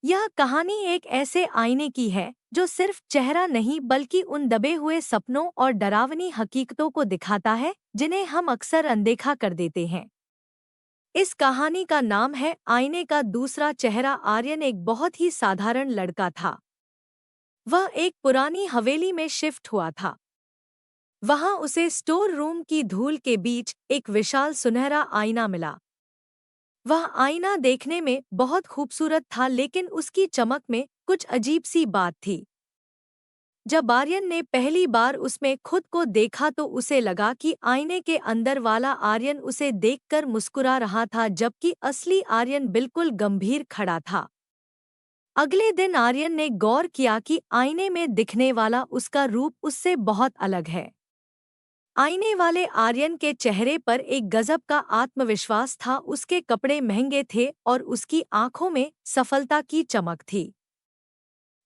यह कहानी एक ऐसे आईने की है जो सिर्फ चेहरा नहीं बल्कि उन दबे हुए सपनों और डरावनी हकीकतों को दिखाता है जिन्हें हम अक्सर अनदेखा कर देते हैं। इस कहानी का नाम है आईने का दूसरा चेहरा। आर्यन एक बहुत ही साधारण लड़का था। वह एक पुरानी हवेली में शिफ्ट हुआ था। वहां उसे स्टोर रूम की धूल के बीच एक विशाल सुनहरा आईना मिला। वह आईना देखने में बहुत खूबसूरत था, लेकिन उसकी चमक में कुछ अजीब सी बात थी। जब आर्यन ने पहली बार उसमें खुद को देखा तो उसे लगा कि आईने के अंदर वाला आर्यन उसे देखकर मुस्कुरा रहा था, जबकि असली आर्यन बिल्कुल गंभीर खड़ा था। अगले दिन आर्यन ने गौर किया कि आईने में दिखने वाला उसका रूप उससे बहुत अलग है। आईने वाले आर्यन के चेहरे पर एक गजब का आत्मविश्वास था। उसके कपड़े महंगे थे और उसकी आंखों में सफलता की चमक थी।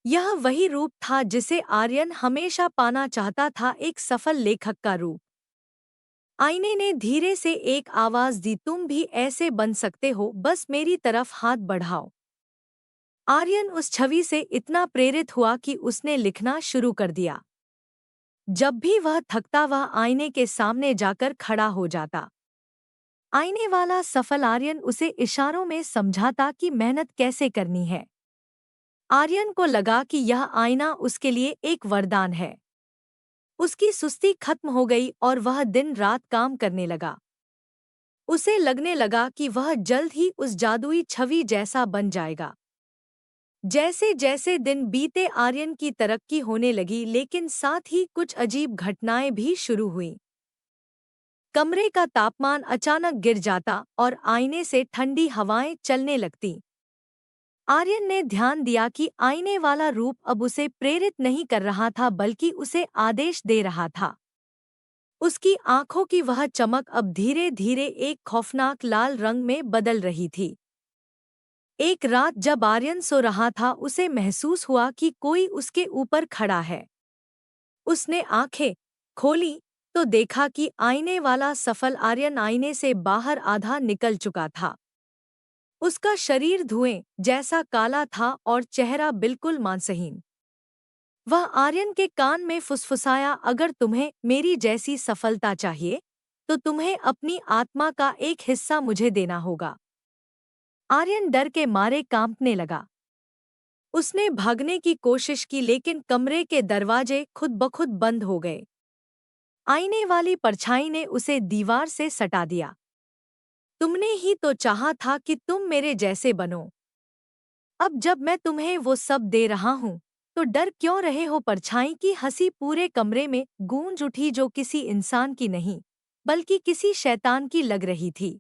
यह वही रूप था जिसे आर्यन हमेशा पाना चाहता था, एक सफल लेखक का रूप। आईने ने धीरे से एक आवाज दी, तुम भी ऐसे बन सकते हो, बस मेरी तरफ हाथ बढ़ाओ। आर्यन उस छवि से इतना प्रेरित हुआ कि उसने लिखना शुरू कर दिया। जब भी वह थकता वह आईने के सामने जाकर खड़ा हो जाता। आईने वाला सफल आर्यन उसे इशारों में समझाता कि मेहनत कैसे करनी है। आर्यन को लगा कि यह आईना उसके लिए एक वरदान है। उसकी सुस्ती खत्म हो गई और वह दिन रात काम करने लगा। उसे लगने लगा कि वह जल्द ही उस जादुई छवि जैसा बन जाएगा। जैसे जैसे दिन बीते आर्यन की तरक्की होने लगी, लेकिन साथ ही कुछ अजीब घटनाएं भी शुरू हुईं। कमरे का तापमान अचानक गिर जाता और आईने से ठंडी हवाएं चलने लगतीं। आर्यन ने ध्यान दिया कि आईने वाला रूप अब उसे प्रेरित नहीं कर रहा था बल्कि उसे आदेश दे रहा था। उसकी आंखों की वह चमक अब धीरे धीरे एक खौफनाक लाल रंग में बदल रही थी। एक रात जब आर्यन सो रहा था उसे महसूस हुआ कि कोई उसके ऊपर खड़ा है। उसने आंखें खोली तो देखा कि आईने वाला सफल आर्यन आईने से बाहर आधा निकल चुका था। उसका शरीर धुएं जैसा काला था और चेहरा बिल्कुल मांसहीन। वह आर्यन के कान में फुसफुसाया, अगर तुम्हें मेरी जैसी सफलता चाहिए तो तुम्हें अपनी आत्मा का एक हिस्सा मुझे देना होगा। आर्यन डर के मारे कांपने लगा। उसने भागने की कोशिश की, लेकिन कमरे के दरवाजे खुद ब खुद बंद हो गए। आईने वाली परछाई ने उसे दीवार से सटा दिया। तुमने ही तो चाहा था कि तुम मेरे जैसे बनो। अब जब मैं तुम्हें वो सब दे रहा हूँ तो डर क्यों रहे हो? परछाई की हंसी पूरे कमरे में गूंज उठी, जो किसी इंसान की नहीं बल्कि किसी शैतान की लग रही थी।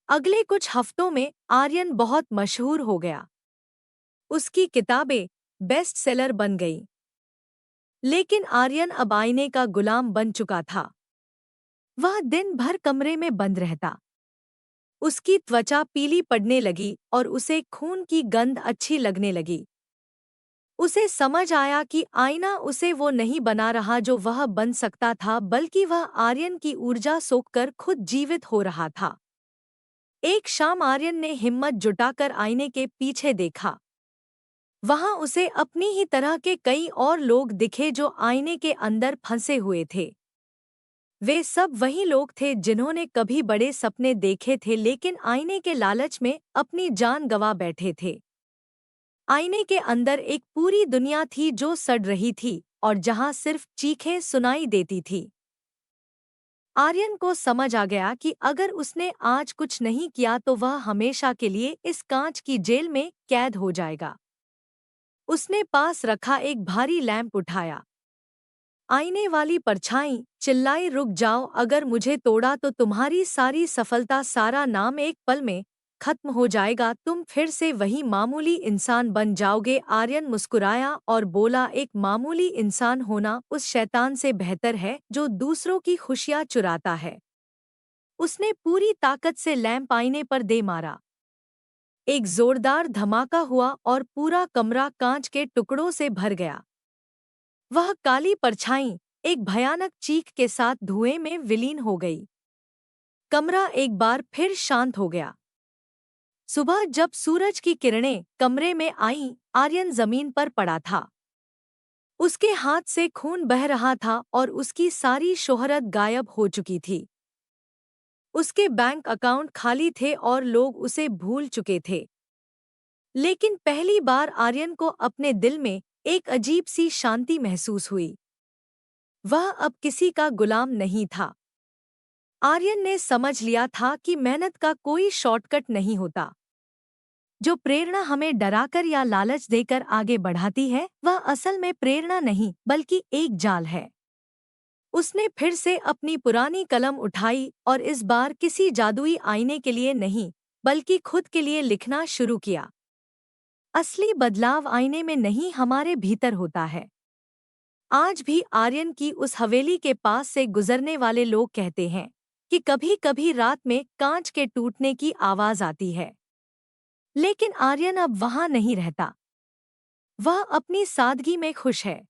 अगले कुछ हफ्तों में आर्यन बहुत मशहूर हो गया। उसकी किताबें बेस्ट सेलर बन गईं। लेकिन आर्यन अब आईने का गुलाम बन चुका था। वह दिन भर कमरे में बंद रहता। उसकी त्वचा पीली पड़ने लगी और उसे खून की गंध अच्छी लगने लगी। उसे समझ आया कि आईना उसे वो नहीं बना रहा जो वह बन सकता था, बल्कि वह आर्यन की ऊर्जा सोखकर खुद जीवित हो रहा था। एक शाम आर्यन ने हिम्मत जुटाकर आईने के पीछे देखा। वहां उसे अपनी ही तरह के कई और लोग दिखे जो आईने के अंदर फंसे हुए थे। वे सब वही लोग थे जिन्होंने कभी बड़े सपने देखे थे, लेकिन आईने के लालच में अपनी जान गंवा बैठे थे। आईने के अंदर एक पूरी दुनिया थी जो सड़ रही थी और जहां सिर्फ चीखें सुनाई देती थी। आर्यन को समझ आ गया कि अगर उसने आज कुछ नहीं किया तो वह हमेशा के लिए इस कांच की जेल में कैद हो जाएगा। उसने पास रखा एक भारी लैंप उठाया। आईने वाली परछाई चिल्लाई, रुक जाओ, अगर मुझे तोड़ा तो तुम्हारी सारी सफलता, सारा नाम एक पल में खत्म हो जाएगा। तुम फिर से वही मामूली इंसान बन जाओगे। आर्यन मुस्कुराया और बोला, एक मामूली इंसान होना उस शैतान से बेहतर है जो दूसरों की खुशियां चुराता है। उसने पूरी ताकत से लैंप आईने पर दे मारा। एक जोरदार धमाका हुआ और पूरा कमरा कांच के टुकड़ों से भर गया। वह काली परछाई एक भयानक चीख के साथ धुएं में विलीन हो गई। कमरा एक बार फिर शांत हो गया। सुबह जब सूरज की किरणें कमरे में आईं, आर्यन जमीन पर पड़ा था। उसके हाथ से खून बह रहा था और उसकी सारी शोहरत गायब हो चुकी थी। उसके बैंक अकाउंट खाली थे और लोग उसे भूल चुके थे। लेकिन पहली बार आर्यन को अपने दिल में एक अजीब सी शांति महसूस हुई। वह अब किसी का गुलाम नहीं था। आर्यन ने समझ लिया था कि मेहनत का कोई शॉर्टकट नहीं होता। जो प्रेरणा हमें डराकर या लालच देकर आगे बढ़ाती है, वह असल में प्रेरणा नहीं बल्कि एक जाल है। उसने फिर से अपनी पुरानी कलम उठाई और इस बार किसी जादुई आईने के लिए नहीं, बल्कि खुद के लिए लिखना शुरू किया। असली बदलाव आईने में नहीं, हमारे भीतर होता है। आज भी आर्यन की उस हवेली के पास से गुजरने वाले लोग कहते हैं कि कभी-कभी रात में कांच के टूटने की आवाज आती है। लेकिन आर्यन अब वहां नहीं रहता। वह अपनी सादगी में खुश है।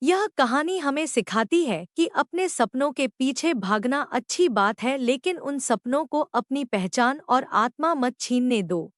यह कहानी हमें सिखाती है कि अपने सपनों के पीछे भागना अच्छी बात है, लेकिन उन सपनों को अपनी पहचान और आत्मा मत छीनने दो।